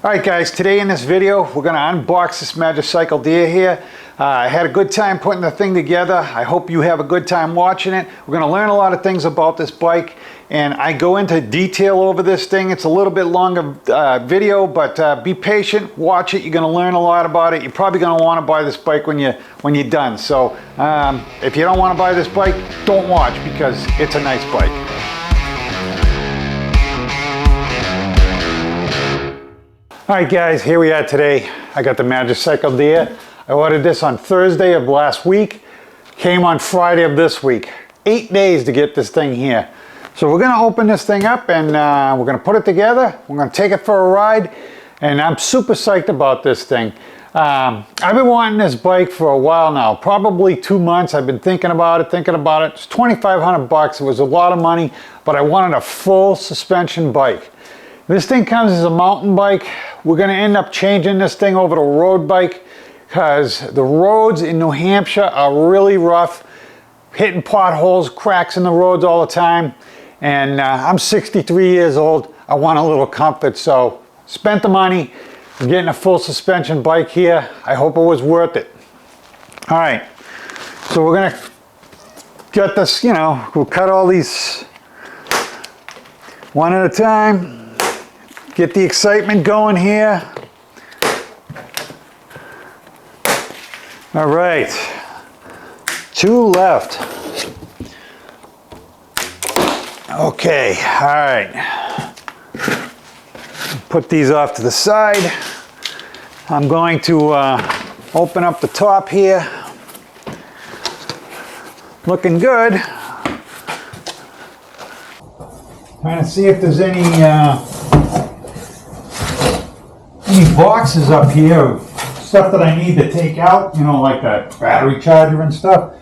Alright guys, today in this video we're going to unbox this Magicycle deer here. I had a good time putting the thing together. I hope you have a good time watching it. We're going to learn a lot of things about this bike, and I go into detail over this thing. It's a little bit longer video, but be patient, watch it. You're going to learn a lot about it. You're probably going to want to buy this bike when you're done. So if you don't want to buy this bike, don't watch, because it's a nice bike. Alright guys, here we are today. I got the Magicycle deer. I ordered this on Thursday of last week. Came on Friday of this week. 8 days to get this thing here. So we're going to open this thing up and we're going to put it together. We're going to take it for a ride. And I'm super psyched about this thing. I've been wanting this bike for a while now. Probably 2 months. I've been thinking about it. It's $2,500. It was a lot of money. But I wanted a full suspension bike. This thing comes as a mountain bike. We're going to end up changing this thing over to a road bike because the roads in New Hampshire are really rough. Hitting potholes, cracks in the roads all the time. And I'm 63 years old. I want a little comfort, so spent the money. I'm getting a full suspension bike here. I hope it was worth it. All right, so we're going to get this, we'll cut all these one at a time. Get the excitement going here. All right, 2 left. Okay, all right. Put these off to the side. I'm going to open up the top here. Looking good. Trying to see if there's any boxes up here, stuff that I need to take out, like the battery charger and stuff.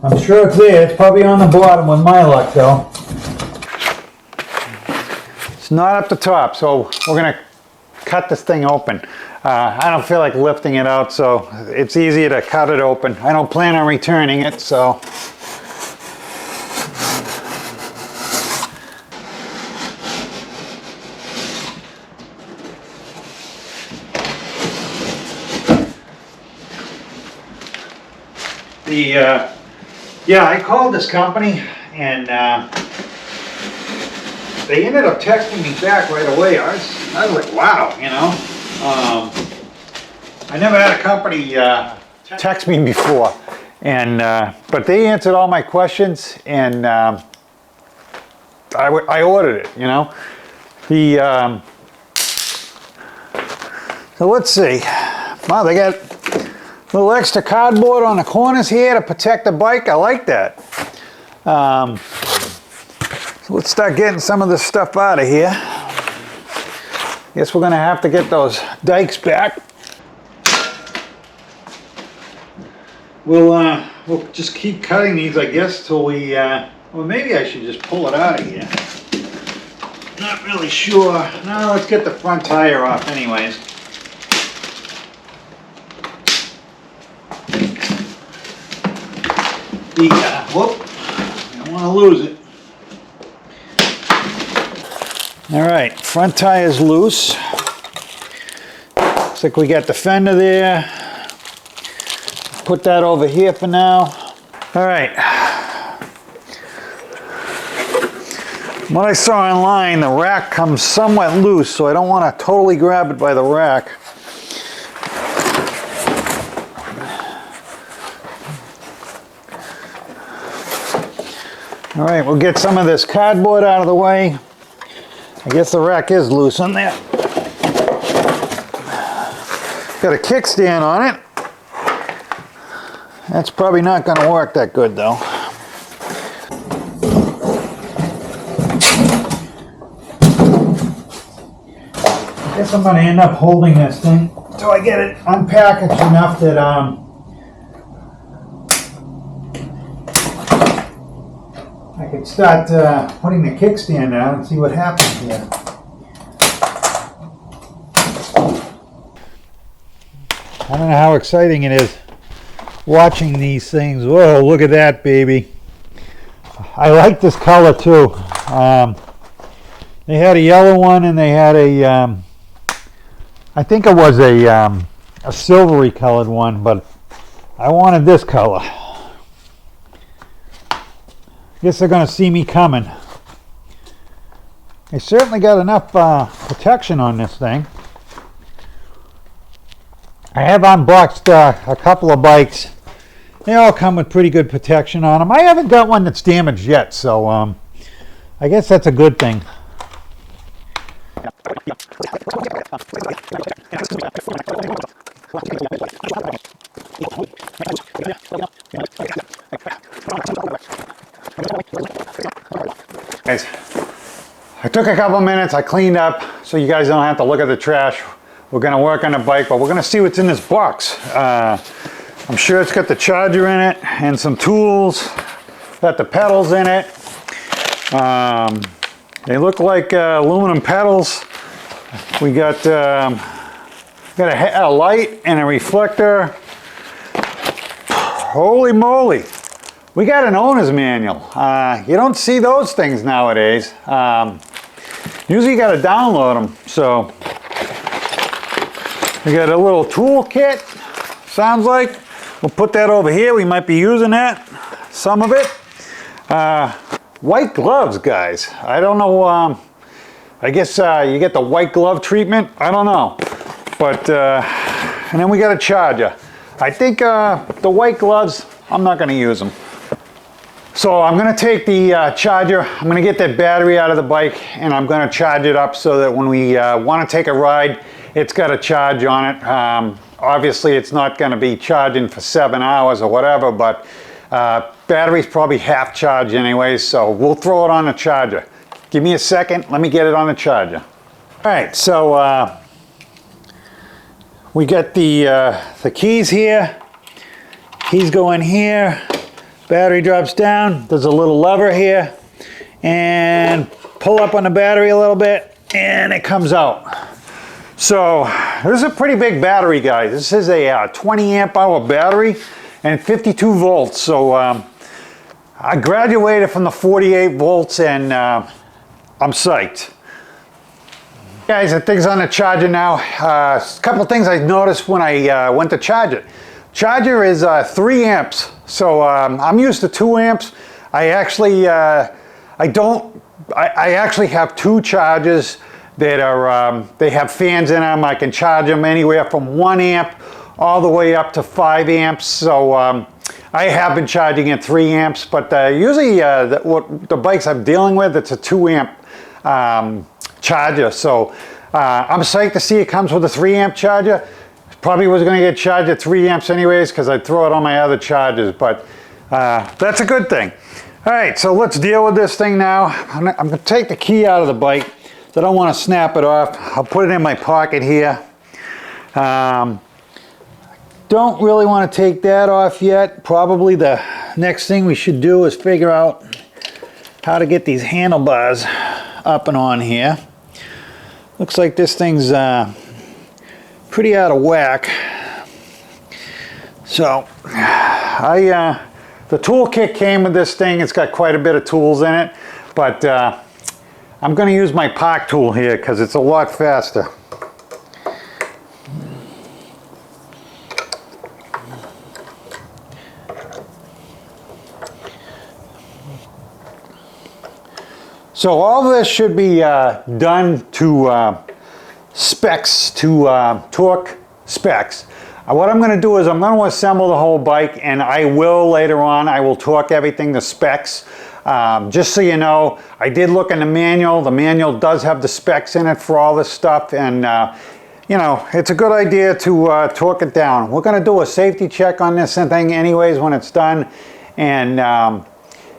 I'm sure it's there. It's probably on the bottom with my luck though. It's not up the top, so we're going to cut this thing open. I don't feel like lifting it out, so it's easier to cut it open. I don't plan on returning it, so. I called this company and they ended up texting me back right away. I was like, wow, I never had a company text me before, and but they answered all my questions, and I ordered it. So let's see. Wow, they got a little extra cardboard on the corners here to protect the bike. I like that. So let's start getting some of this stuff out of here. Guess we're going to have to get those dikes back. We'll just keep cutting these, I guess, till we, well, maybe I should just pull it out of here. Not really sure. No, let's get the front tire off anyways. Whoop, I don't want to lose it. All right, front tire's loose. Looks like we got the fender there. Put that over here for now. All right. What I saw online, the rack comes somewhat loose, so I don't want to totally grab it by the rack. All right, we'll get some of this cardboard out of the way. I guess the rack is loose on there. Got a kickstand on it. That's probably not going to work that good though. I guess I'm going to end up holding this thing until I get it unpackaged enough that I could start putting the kickstand out and see what happens here. I don't know how exciting it is watching these things. Whoa, look at that, baby. I like this color too. They had a yellow one and they had a I think it was a silvery colored one, but I wanted this color. Guess they're going to see me coming. They certainly got enough protection on this thing. I have unboxed a couple of bikes. They all come with pretty good protection on them. I haven't got one that's damaged yet, so I guess that's a good thing. Guys, I took a couple minutes, I cleaned up so you guys don't have to look at the trash. We're going to work on the bike, but we're going to see what's in this box. I'm sure it's got the charger in it and some tools, got the pedals in it. They look like aluminum pedals. We got a light and a reflector. Holy moly. We got an owner's manual. You don't see those things nowadays. Usually you got to download them. So we got a little tool kit, sounds like. We'll put that over here. We might be using that, some of it. White gloves, guys. I don't know. I guess you get the white glove treatment. I don't know. But, and then we got a charger. I think the white gloves, I'm not going to use them. So I'm going to take the charger, I'm going to get that battery out of the bike, and I'm going to charge it up so that when we want to take a ride, it's got a charge on it. Obviously it's not going to be charging for 7 hours or whatever, but battery's probably half charged anyways, so we'll throw it on the charger. Give me a second, let me get it on the charger. Alright, so we got the keys here. Keys go in here. Battery drops down, there's a little lever here, and pull up on the battery a little bit, and it comes out. So this is a pretty big battery, guys. This is a 20 amp hour battery and 52 volts. So I graduated from the 48 volts, and I'm psyched. Guys, the thing's on the charger now. A couple things I noticed when I went to charge it. Charger is 3 amps. So I'm used to 2 amps. I actually actually have 2 chargers that are they have fans in them. I can charge them anywhere from 1 amp all the way up to 5 amps. So I have been charging at 3 amps, but usually what the bikes I'm dealing with, it's a 2 amp charger. So I'm psyched to see it comes with a 3 amp charger. Probably was going to get charged at 3 amps anyways because I'd throw it on my other chargers, but that's a good thing. All right, so let's deal with this thing now. I'm going to take the key out of the bike. I don't want to snap it off. I'll put it in my pocket here. Don't really want to take that off yet. Probably the next thing we should do is figure out how to get these handlebars up and on here. Looks like this thing's pretty out of whack. So the tool kit came with this thing. It's got quite a bit of tools in it, but I'm going to use my park tool here because it's a lot faster. So all this should be done to specs, to torque specs. What I'm going to do is I'm going to assemble the whole bike, and I will later on, I will torque everything to specs. Just so you know, I did look in the manual. The manual does have the specs in it for all this stuff, and you know, it's a good idea to torque it down. We're going to do a safety check on this thing anyways when it's done, and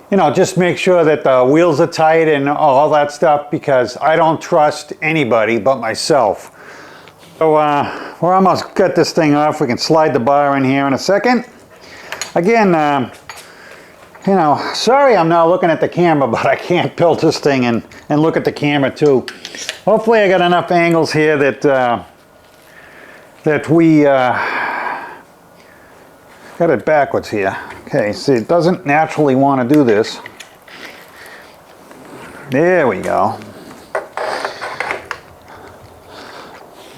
you know, just make sure that the wheels are tight and all that stuff, because I don't trust anybody but myself. So we're almost got this thing off. We can slide the bar in here in a second. Again, you know, sorry I'm not looking at the camera, but I can't build this thing and look at the camera too. Hopefully I got enough angles here that that we got it backwards here. Okay, see, it doesn't naturally want to do this. There we go.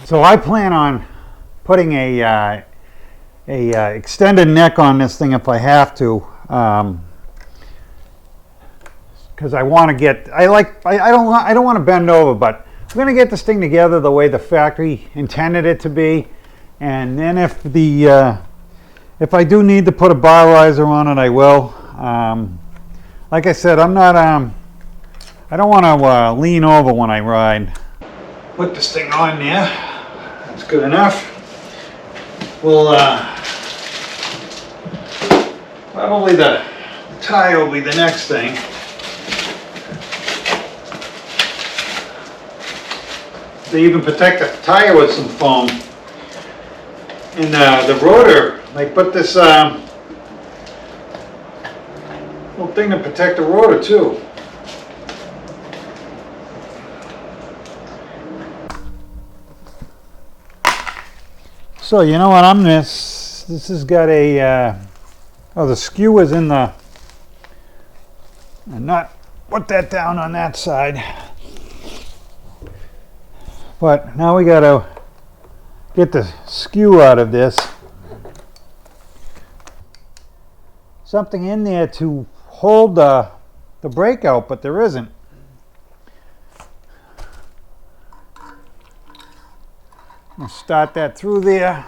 So I plan on putting a extended neck on this thing if I have to, because I want to get, I don't want to bend over, but I'm going to get this thing together the way the factory intended it to be. And then if I do need to put a bar riser on it, I will. Like I said, I'm not, I don't want to lean over when I ride. Put this thing on there. That's good enough. We'll, probably the tire will be the next thing. They even protect the tire with some foam. And the rotor, they put this little thing to protect the rotor too. So you know what, this has got a, oh, the skew is in the, and not put that down on that side. But now we got to get the skew out of this. Something in there to hold the brake out, but there isn't. I'll start that through there.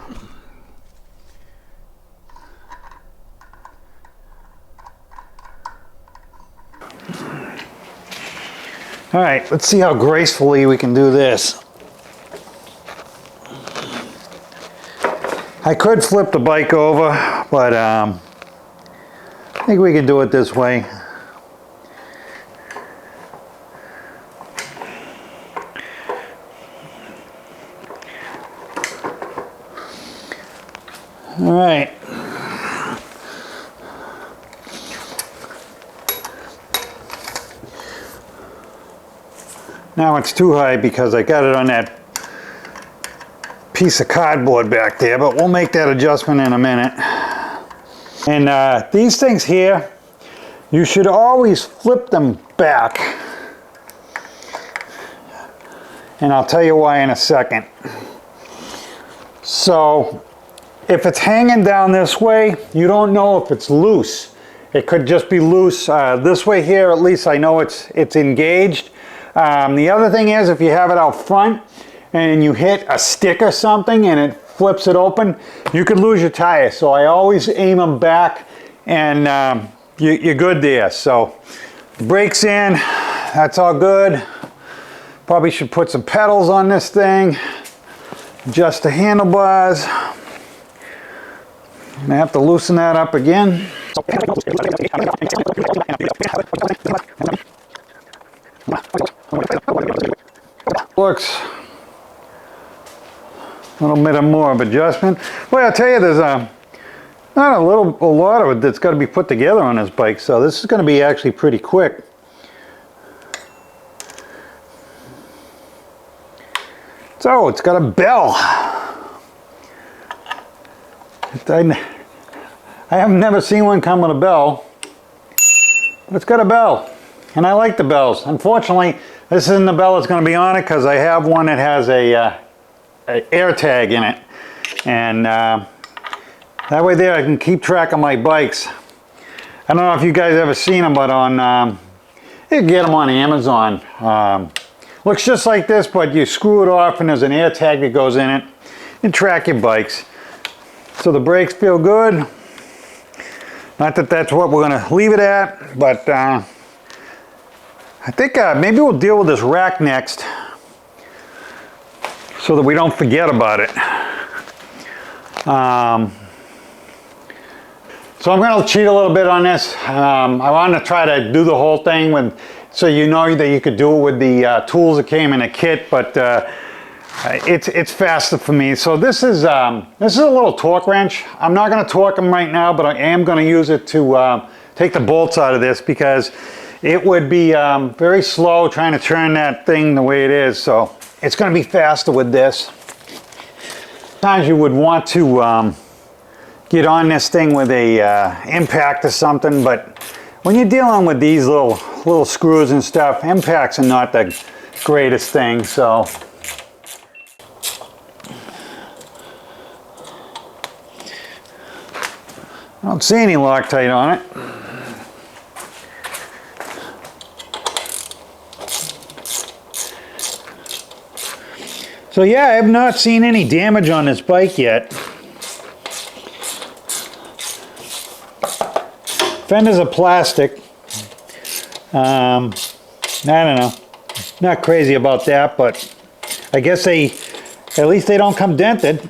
All right, let's see how gracefully we can do this. I could flip the bike over, but I think we can do it this way. All right. Now it's too high because I got it on that piece of cardboard back there, but we'll make that adjustment in a minute. And these things here, you should always flip them back. And I'll tell you why in a second. So, if it's hanging down this way, you don't know if it's loose. It could just be loose this way here. At least I know it's engaged. The other thing is, if you have it out front and you hit a stick or something and it flips it open, you could lose your tire. So I always aim them back, and you're good there. So the brakes in, that's all good. Probably should put some pedals on this thing, adjust the handlebars. And I have to loosen that up again. Looks a little bit more of adjustment. Well, I'll tell you, there's not a lot of it that's got to be put together on this bike, so this is going to be actually pretty quick. So it's got a bell. I have never seen one come with a bell, but it's got a bell, and I like the bells. Unfortunately, this isn't the bell that's going to be on it because I have one that has a air tag in it, and that way there I can keep track of my bikes. I don't know if you guys ever seen them, but on you can get them on Amazon. Looks just like this, but you screw it off and there's an air tag that goes in it and track your bikes. So the brakes feel good. Not that that's what we're going to leave it at, but I think maybe we'll deal with this rack next so that we don't forget about it. So I'm going to cheat a little bit on this. I want to try to do the whole thing with, so you know that you could do it with the tools that came in a kit, but it's faster for me. So this is a little torque wrench. I'm not going to torque them right now, but I am going to use it to take the bolts out of this, because it would be very slow trying to turn that thing the way it is. So it's going to be faster with this. Sometimes you would want to get on this thing with a impact or something, but when you're dealing with these little screws and stuff, impacts are not the greatest thing. So I don't see any Loctite on it. So yeah, I have not seen any damage on this bike yet. Fenders are plastic. I don't know. Not crazy about that, but I guess at least they don't come dented.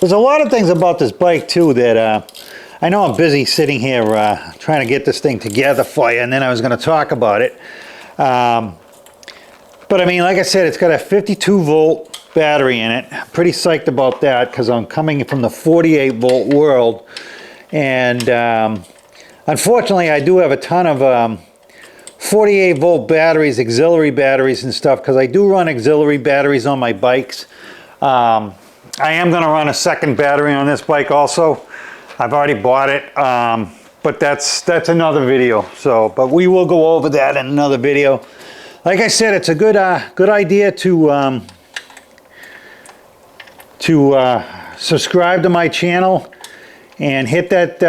There's a lot of things about this bike too that I know I'm busy sitting here trying to get this thing together for you, and then I was going to talk about it. But I mean, like I said, it's got a 52 volt battery in it. I'm pretty psyched about that because I'm coming from the 48 volt world. And unfortunately, I do have a ton of 48 volt batteries, auxiliary batteries and stuff, because I do run auxiliary batteries on my bikes. I am going to run a second battery on this bike also. I've already bought it, but that's another video. So, but we will go over that in another video. Like I said, it's a good idea to subscribe to my channel and hit that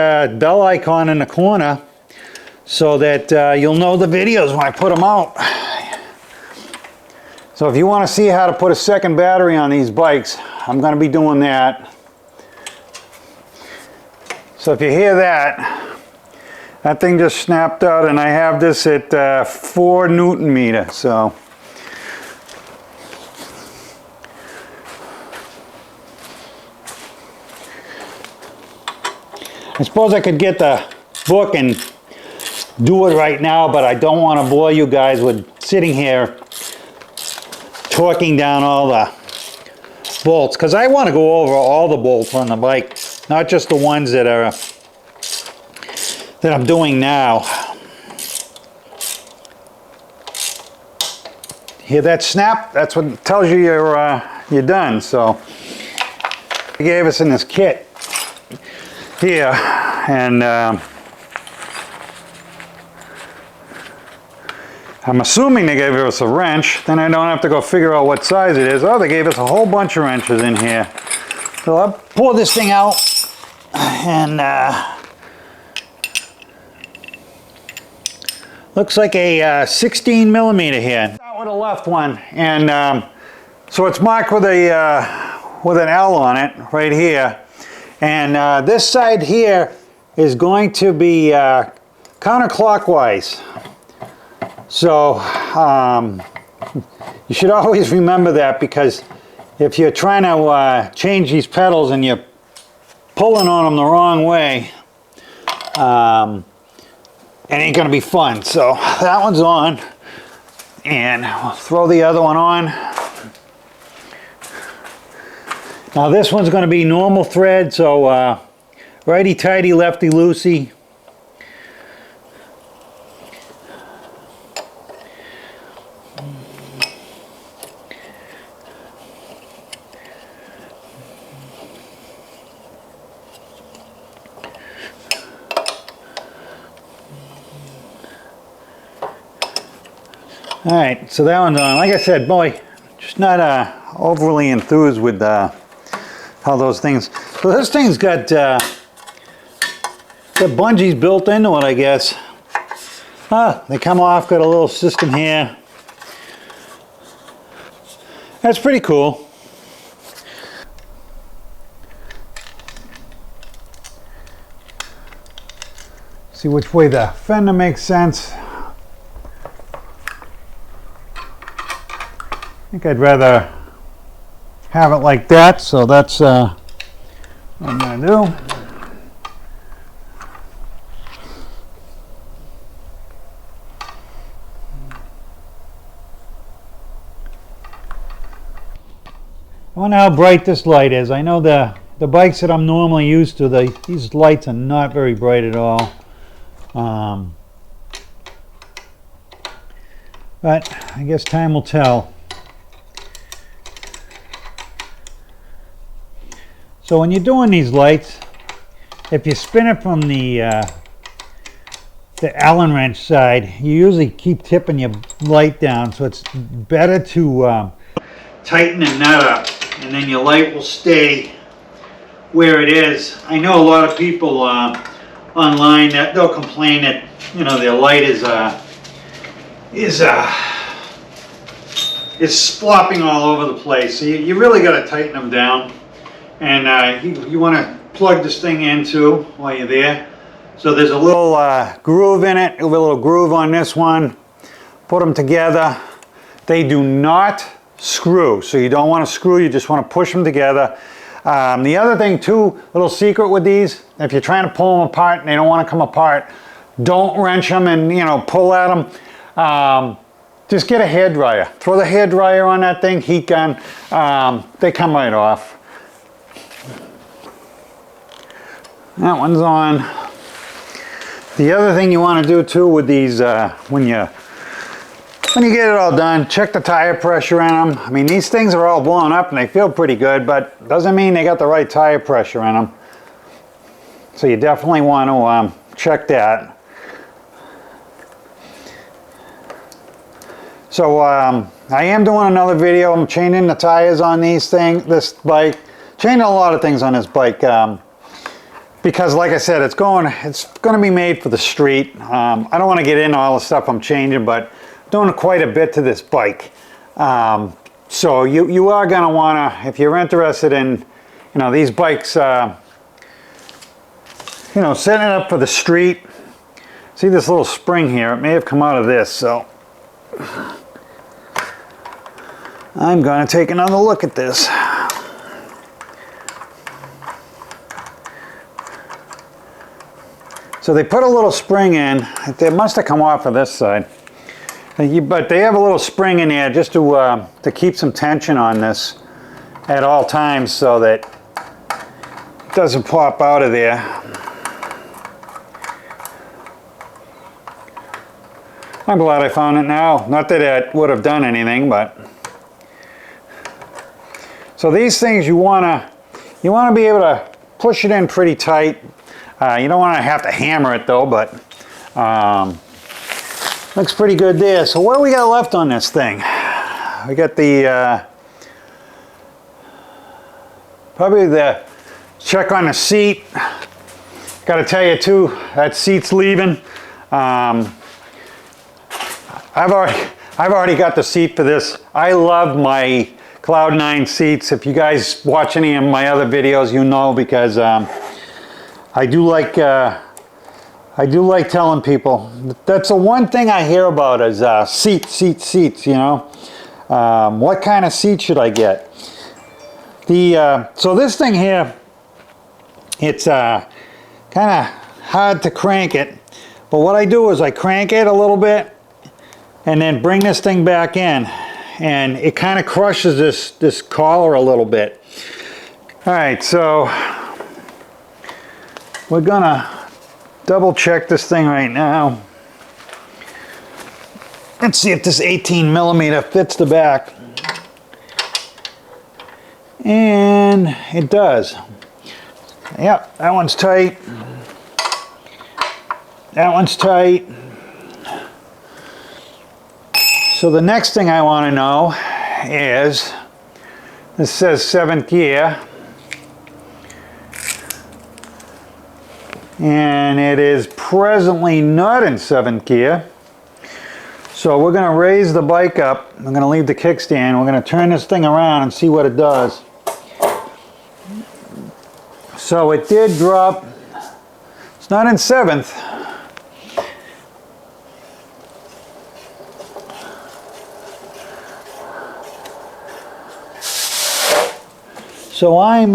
bell icon in the corner so that you'll know the videos when I put them out. So if you want to see how to put a second battery on these bikes, I'm going to be doing that. So if you hear that, that thing just snapped out, and I have this at 4 Newton meter. So I suppose I could get the book and do it right now, but I don't want to bore you guys with sitting here torquing down all the bolts, because I want to go over all the bolts on the bike, not just the ones that I'm doing now. Hear that snap? That's what tells you you're done. So they gave us in this kit here, and I'm assuming they gave us a wrench. Then I don't have to go figure out what size it is. Oh, they gave us a whole bunch of wrenches in here. So I'll pull this thing out, and looks like a 16 millimeter here. Start with the left one, and so it's marked with an L on it right here, and this side here is going to be counterclockwise. So you should always remember that, because if you're trying to change these pedals and you're pulling on them the wrong way, it ain't gonna be fun. So that one's on, and we'll throw the other one on. Now this one's gonna be normal thread, so righty tighty, lefty loosey. All right, so that one's on. Like I said, boy, just not overly enthused with how those things. So this thing's got bungees built into it, I guess. They come off. Got a little system here. That's pretty cool. See which way the fender makes sense. I think I'd rather have it like that, so that's what I'm going to do. I wonder how bright this light is. I know the bikes that I'm normally used to, these lights are not very bright at all. But I guess time will tell. So when you're doing these lights, if you spin it from the Allen wrench side, you usually keep tipping your light down, so it's better to tighten the nut up, and then your light will stay where it is. I know a lot of people online that they'll complain that, you know, their light is flopping all over the place. So you really got to tighten them down. And you want to plug this thing in too while you're there. So there's a little groove in it, a little groove on this one. Put them together. They do not screw, so you don't want to screw, you just want to push them together. The other thing too, little secret with these, if you're trying to pull them apart and they don't want to come apart, don't wrench them and, you know, pull at them. Just get a hairdryer. Throw the hairdryer on that thing, heat gun, they come right off. That one's on. The other thing you want to do too with these, when you get it all done, check the tire pressure in them. I mean, these things are all blown up and they feel pretty good, but doesn't mean they got the right tire pressure in them. So you definitely want to check that. So I am doing another video. I'm changing the tires on this bike. Changing a lot of things on this bike. Because like I said, it's going to be made for the street. I don't want to get into all the stuff I'm changing, but doing quite a bit to this bike. So you are going to want to, if you're interested in, you know, these bikes, you know, setting it up for the street. See this little spring here? It may have come out of this, so I'm going to take another look at this. So they put a little spring in. It must have come off of this side. But they have a little spring in there just to keep some tension on this at all times so that it doesn't pop out of there. I'm glad I found it now. Not that it would have done anything, but... So these things you want to be able to push it in pretty tight. You don't want to have to hammer it though, but looks pretty good there. So what do we got left on this thing? We got the probably the check on the seat. Got to tell you too, that seat's leaving. I've already got the seat for this. I love my Cloud9 seats. If you guys watch any of my other videos, you know, because I do like telling people. That's the one thing I hear about is seats, you know. What kind of seat should I get? So this thing here, it's kind of hard to crank it. But what I do is I crank it a little bit and then bring this thing back in. And it kind of crushes this collar a little bit. All right, so we're gonna double check this thing right now. Let's see if this 18mm fits the back. And it does. Yep, that one's tight. That one's tight. So the next thing I want to know is, this says 7th gear. And it is presently not in 7th gear. So we're going to raise the bike up. I'm going to leave the kickstand. We're going to turn this thing around and see what it does. So it did drop. It's not in 7th. So I am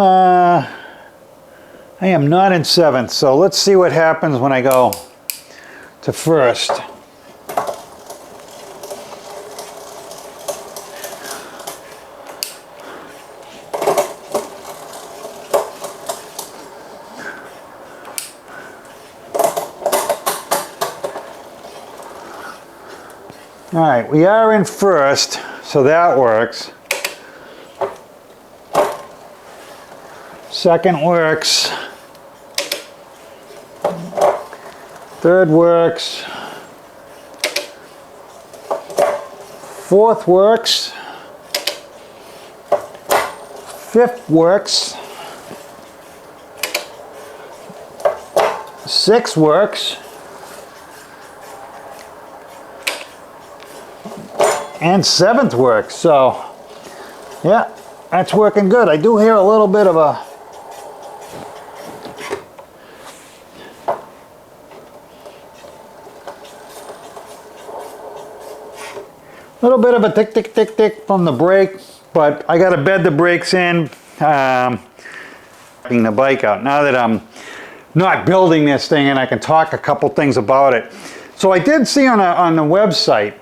not in 7th, so let's see what happens when I go to 1st. All right, we are in 1st, so that works. 2nd works. 3rd works. 4th works. 5th works. 6 works. And 7th works. So, yeah, that's working good. I do hear a little bit of a tick, tick, tick, tick from the brake, but I got to bed the brakes in, taking the bike out. Now that I'm not building this thing and I can talk a couple things about it. So I did see on the website,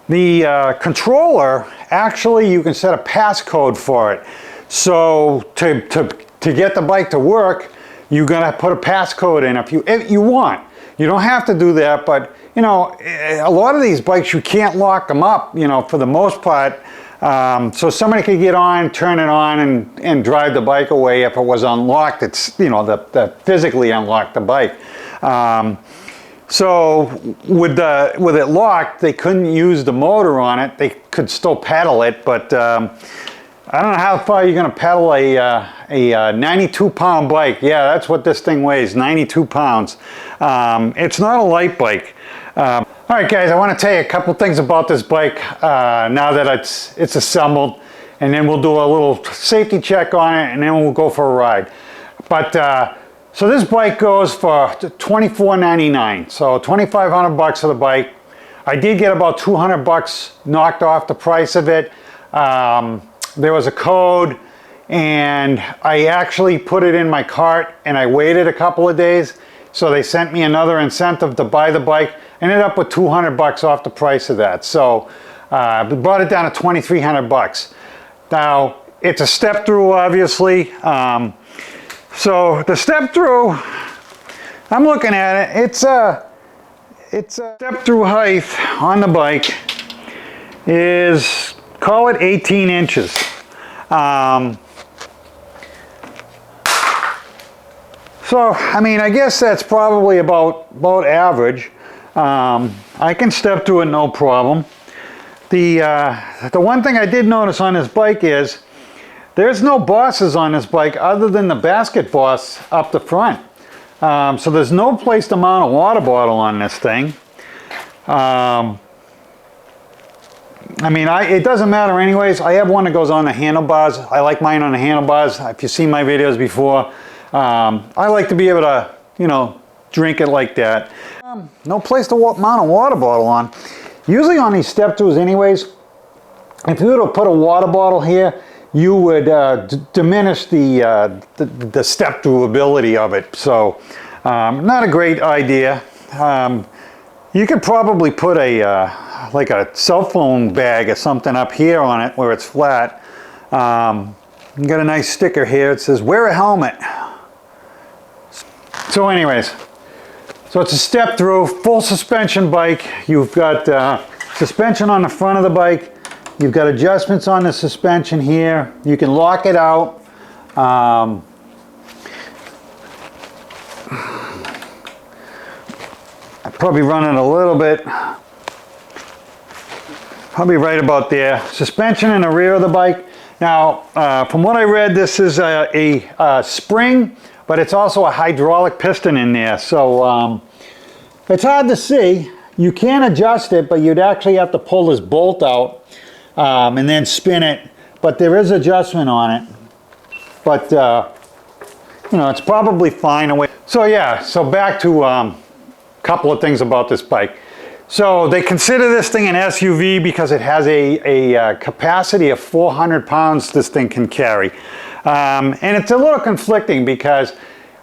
the controller, actually you can set a passcode for it. So to get the bike to work, you're gonna put a passcode in if you want. You don't have to do that, but you know, a lot of these bikes, you can't lock them up, you know, for the most part. So somebody could get on, turn it on, and drive the bike away if it was unlocked. It's, you know, that physically unlock the bike. So with it locked, they couldn't use the motor on it. They could still pedal it, but I don't know how far you're going to pedal a 92-pound bike. Yeah, that's what this thing weighs, 92 pounds. It's not a light bike. All right, guys, I want to tell you a couple things about this bike now that it's assembled, and then we'll do a little safety check on it, and then we'll go for a ride. But so this bike goes for $24.99, so $2,500 for the bike. I did get about $200 knocked off the price of it. There was a code, and I actually put it in my cart, and I waited a couple of days, so they sent me another incentive to buy the bike. Ended up with $200 off the price of that, so brought it down to $2,300. Now it's a step through, obviously. So the step through, I'm looking at it. It's a step through height on the bike is, call it 18 inches. So I mean, I guess that's probably about average. I can step through it no problem. The one thing I did notice on this bike is there's no bosses on this bike other than the basket boss up the front. So there's no place to mount a water bottle on this thing. I mean, it doesn't matter anyways. I have one that goes on the handlebars. I like mine on the handlebars. If you've seen my videos before, I like to be able to, you know, drink it like that. No place to mount a water bottle on. Usually on these step throughs anyways, if you were to put a water bottle here, you would diminish the step through ability of it. So not a great idea. You could probably put like a cell phone bag or something up here on it where it's flat. You got a nice sticker here. It says wear a helmet. So anyways, so it's a step through, full suspension bike. You've got suspension on the front of the bike. You've got adjustments on the suspension here. You can lock it out. I probably run it a little bit. Probably right about there. Suspension in the rear of the bike. Now, from what I read, this is a spring, but it's also a hydraulic piston in there. So it's hard to see. You can adjust it, but you'd actually have to pull this bolt out and then spin it. But there is adjustment on it. But you know, it's probably fine away. So yeah, so back to a couple of things about this bike. So they consider this thing an SUV because it has a capacity of 400 pounds this thing can carry. And it's a little conflicting because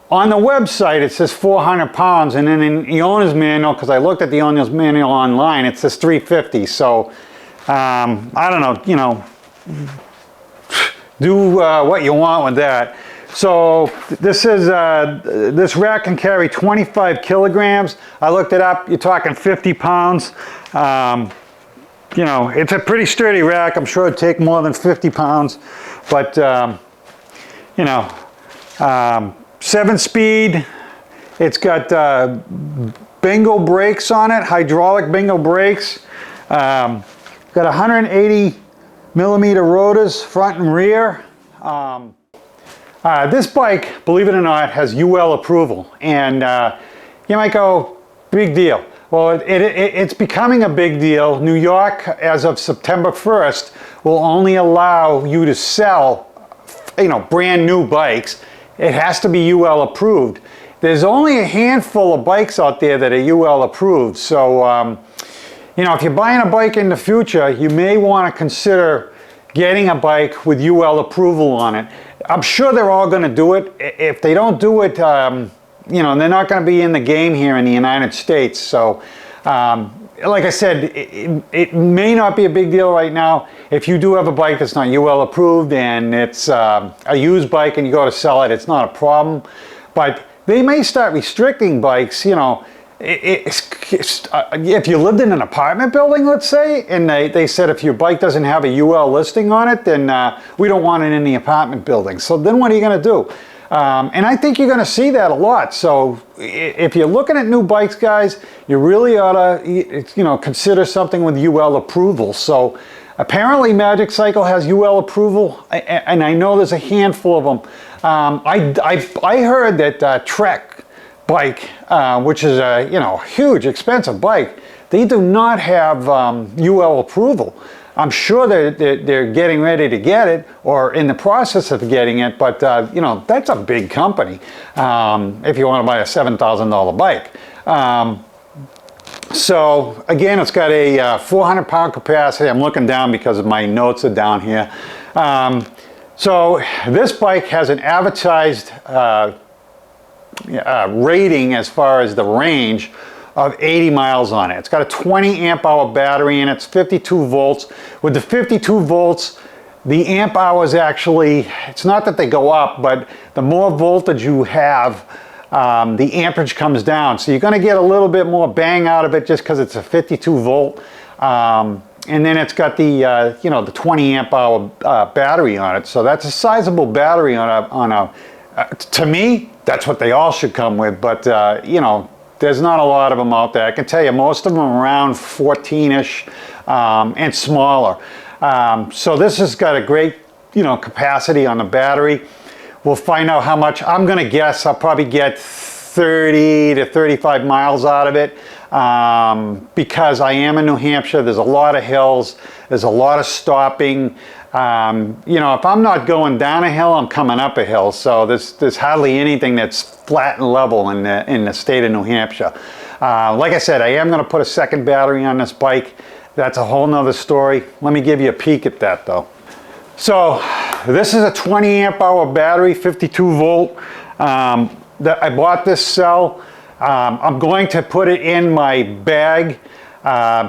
on the website it says 400 pounds, and then in the owner's manual, because I looked at the owner's manual online, it says 350. So I don't know, you know, do what you want with that. So this is this rack can carry 25 kilograms. I looked it up. You're talking 50 pounds. You know, it's a pretty sturdy rack. I'm sure it'd take more than 50 pounds. But you know, 7-speed. It's got bingo brakes on it, hydraulic bingo brakes. Got 180 millimeter rotors, front and rear. This bike, believe it or not, has UL approval, and You might go, big deal. Well, it's becoming a big deal. New York, as of September 1st, will only allow you to sell, brand new bikes. It has to be UL approved. There's only a handful of bikes out there that are UL approved. So, if you're buying a bike in the future, you may want to consider getting a bike with UL approval on it. I'm sure they're all going to do it. If they don't do it, they're not going to be in the game here in the United States. So, like I said, it may not be a big deal right now. If you do have a bike that's not UL approved and it's a used bike and you go to sell it, it's not a problem. But they may start restricting bikes, if you lived in an apartment building, let's say, and they said if your bike doesn't have a UL listing on it, then we don't want it in the apartment building. So then what are you going to do? And I think you're going to see that a lot. So if you're looking at new bikes, guys, you really ought to, consider something with UL approval. So apparently Magicycle has UL approval, and I know there's a handful of them. I heard that Trek bike, which is a huge expensive bike, they do not have UL approval. I'm sure they're getting ready to get it or in the process of getting it, but that's a big company if you want to buy a $7,000 bike. So again, it's got a 400-pound capacity. I'm looking down because my notes are down here. So this bike has an advertised rating as far as the range of 80 miles on it. It's got a 20 amp hour battery and it's 52 volts. With the 52 volts, the amp hours actually, it's not that they go up, but the more voltage you have, the amperage comes down. So you're going to get a little bit more bang out of it just because it's a 52 volt. And then it's got the, the 20 amp hour battery on it. So that's a sizable battery on a to me, that's what they all should come with. But, there's not a lot of them out there. I can tell you most of them are around 14-ish and smaller. So this has got a great, capacity on the battery. We'll find out how much. I'm going to guess I'll probably get 30 to 35 miles out of it because I am in New Hampshire. There's a lot of hills. There's a lot of stopping. If I'm not going down a hill, I'm coming up a hill. So there's hardly anything that's flat and level in the state of New Hampshire. Like I said, I am going to put a second battery on this bike. That's a whole nother story. Let me give you a peek at that though. So this is a 20 amp hour battery, 52 volt. I bought this cell. I'm going to put it in my bag.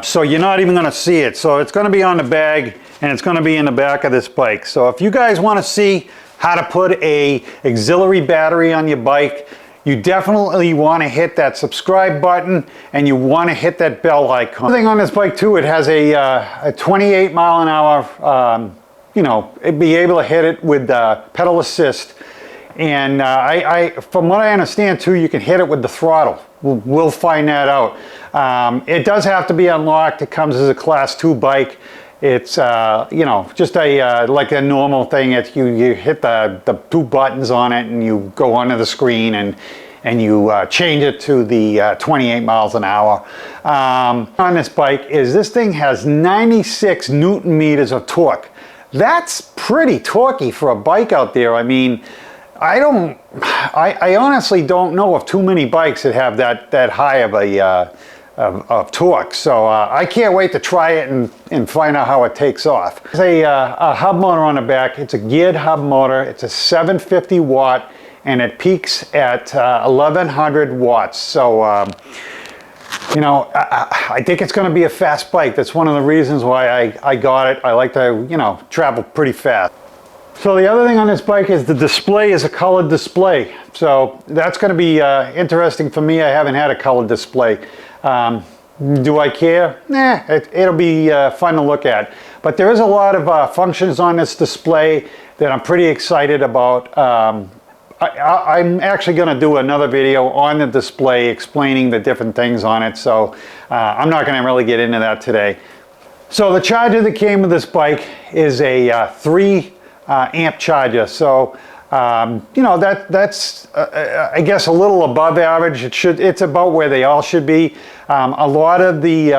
So you're not even going to see it. So it's going to be on the bag and it's going to be in the back of this bike. So if you guys want to see how to put a auxiliary battery on your bike, you definitely want to hit that subscribe button and you want to hit that bell icon. The thing on this bike too, it has a 28 mile an hour, it'd be able to hit it with pedal assist. And from what I understand too, you can hit it with the throttle. We'll find that out. It does have to be unlocked. It comes as a class 2 bike. It's just a like a normal thing. It's you hit the 2 buttons on it and you go onto the screen and you change it to the 28 miles an hour. On this bike is this thing has 96 Newton meters of torque. That's pretty torquey for a bike out there. I mean, I honestly don't know of too many bikes that have that high of a of torque. So I can't wait to try it and find out how it takes off. There's a hub motor on the back. It's a geared hub motor. It's a 750 watt and it peaks at 1100 watts. So I think it's going to be a fast bike. That's one of the reasons why I got it. I like to travel pretty fast. So the other thing on this bike is the display is a colored display. So that's going to be interesting for me. I haven't had a colored display. Do I care? Nah, it'll be fun to look at. But there is a lot of functions on this display that I'm pretty excited about. I'm actually going to do another video on the display explaining the different things on it. So I'm not going to really get into that today. So the charger that came with this bike is a 3 amp charger. So You know, that's I guess a little above average. It's about where they all should be. A lot of the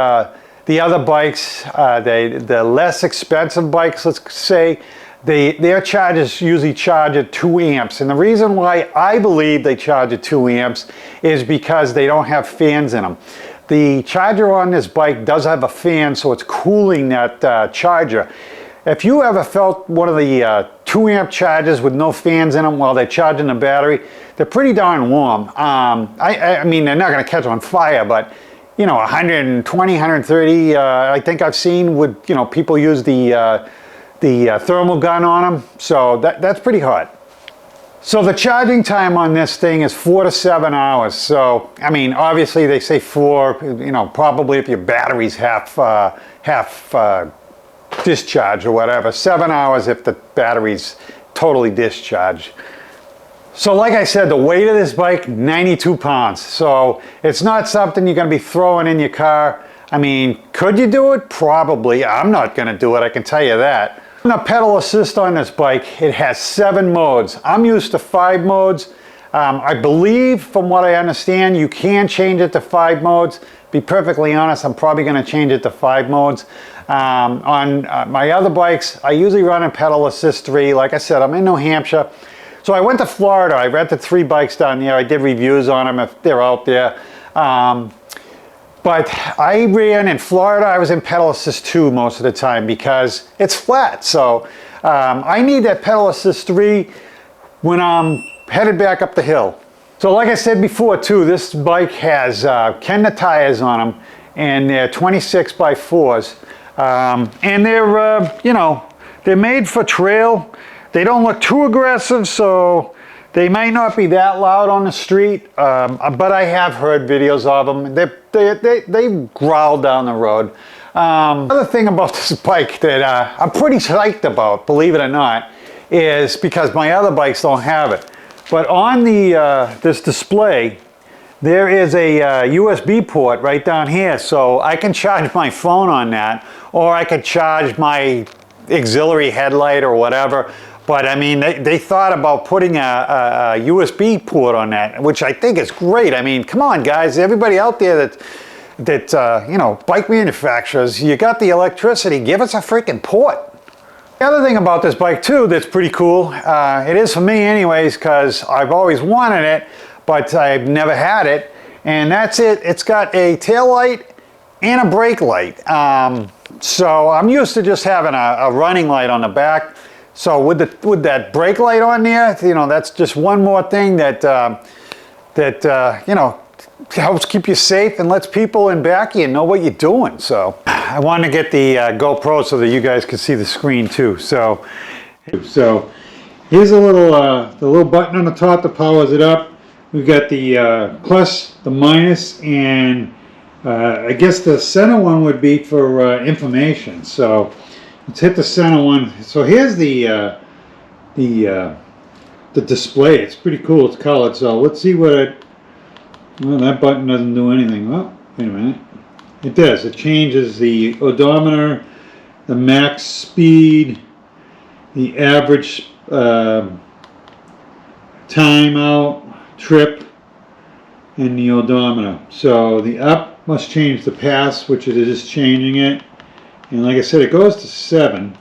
other bikes, the less expensive bikes, let's say, their chargers usually charge at 2 amps. And the reason why I believe they charge at 2 amps is because they don't have fans in them. The charger on this bike does have a fan, so it's cooling that charger. If you ever felt one of the 2 amp chargers with no fans in them while they're charging the battery, they're pretty darn warm. I mean, they're not going to catch on fire, but you know, 120, 130, I think I've seen would, you know, people use the thermal gun on them, so that's pretty hot. So the charging time on this thing is 4 to 7 hours. So, I mean, obviously they say 4, you know, probably if your battery's half discharged or whatever. 7 hours if the battery's totally discharged. So like I said, the weight of this bike, 92 pounds. So it's not something you're gonna be throwing in your car. I mean, could you do it? Probably. I'm not gonna do it, I can tell you that. The pedal assist on this bike, it has 7 modes. I'm used to 5 modes. I believe, from what I understand, you can change it to 5 modes. Be perfectly honest, I'm probably gonna change it to 5 modes. On my other bikes, I usually run a pedal assist 3. Like I said, I'm in New Hampshire. So I went to Florida. I rented 3 bikes down there. I did reviews on them if they're out there. But I ran in Florida. I was in pedal assist 2 most of the time because it's flat. So I need that pedal assist 3 when I'm headed back up the hill. So like I said before too, this bike has Kenda tires on them, and they're 26 by 4s. And they're, you know, they're made for trail. They don't look too aggressive, so they might not be that loud on the street, but I have heard videos of them. They growl down the road. Another thing about this bike that I'm pretty psyched about, believe it or not, is because my other bikes don't have it. But on the this display, there is a USB port right down here, so I can charge my phone on that, or I could charge my auxiliary headlight or whatever. But I mean, they thought about putting a USB port on that, which I think is great. I mean, come on, guys, everybody out there that you know, bike manufacturers, you got the electricity, give us a freaking port. The other thing about this bike too that's pretty cool, it is for me anyways, because I've always wanted it, but I've never had it, and that's it. It's got a tail light and a brake light. So I'm used to just having a running light on the back. So with that brake light on there, you know, that's just one more thing that you know, helps keep you safe and lets people in back of you know what you're doing. So I wanted to get the GoPro so that you guys can see the screen too. So here's a little the little button on the top that powers it up. We've got the plus, the minus, and I guess the center one would be for information. So let's hit the center one. So here's the display. It's pretty cool. It's colored. So let's see what it. Well, that button doesn't do anything. Well, wait a minute. It does. It changes the odometer, the max speed, the average time out, trip, and the odometer. So the up must change the pass, which it is changing it. And like I said, it goes to 7,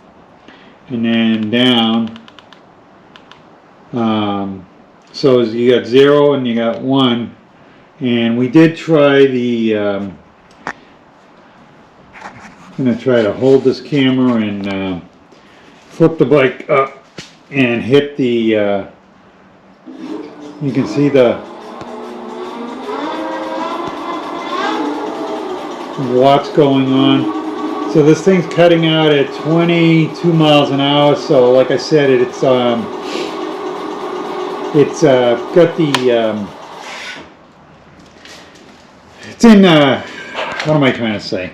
and then down. So you got 0 and you got 1. And we did try the, I'm going to try to hold this camera and flip the bike up and hit the, you can see the watts going on. So this thing's cutting out at 22 miles an hour. So like I said, it's got the, it's in, what am I trying to say?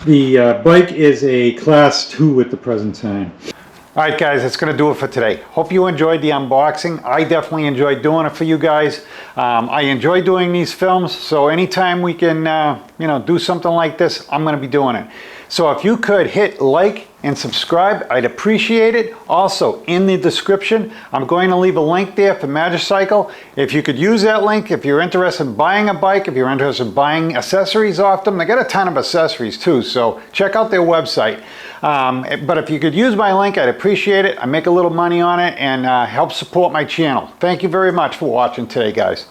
The bike is a class 2 at the present time. Alright guys, that's going to do it for today. Hope you enjoyed the unboxing. I definitely enjoyed doing it for you guys. I enjoy doing these films, so anytime we can you know, do something like this, I'm going to be doing it. So if you could hit like and subscribe, I'd appreciate it. Also, in the description, I'm going to leave a link there for Magicycle. If you could use that link, if you're interested in buying a bike, if you're interested in buying accessories off them, they got a ton of accessories too, so check out their website. But if you could use my link, I'd appreciate it. I make a little money on it and help support my channel. Thank you very much for watching today, guys.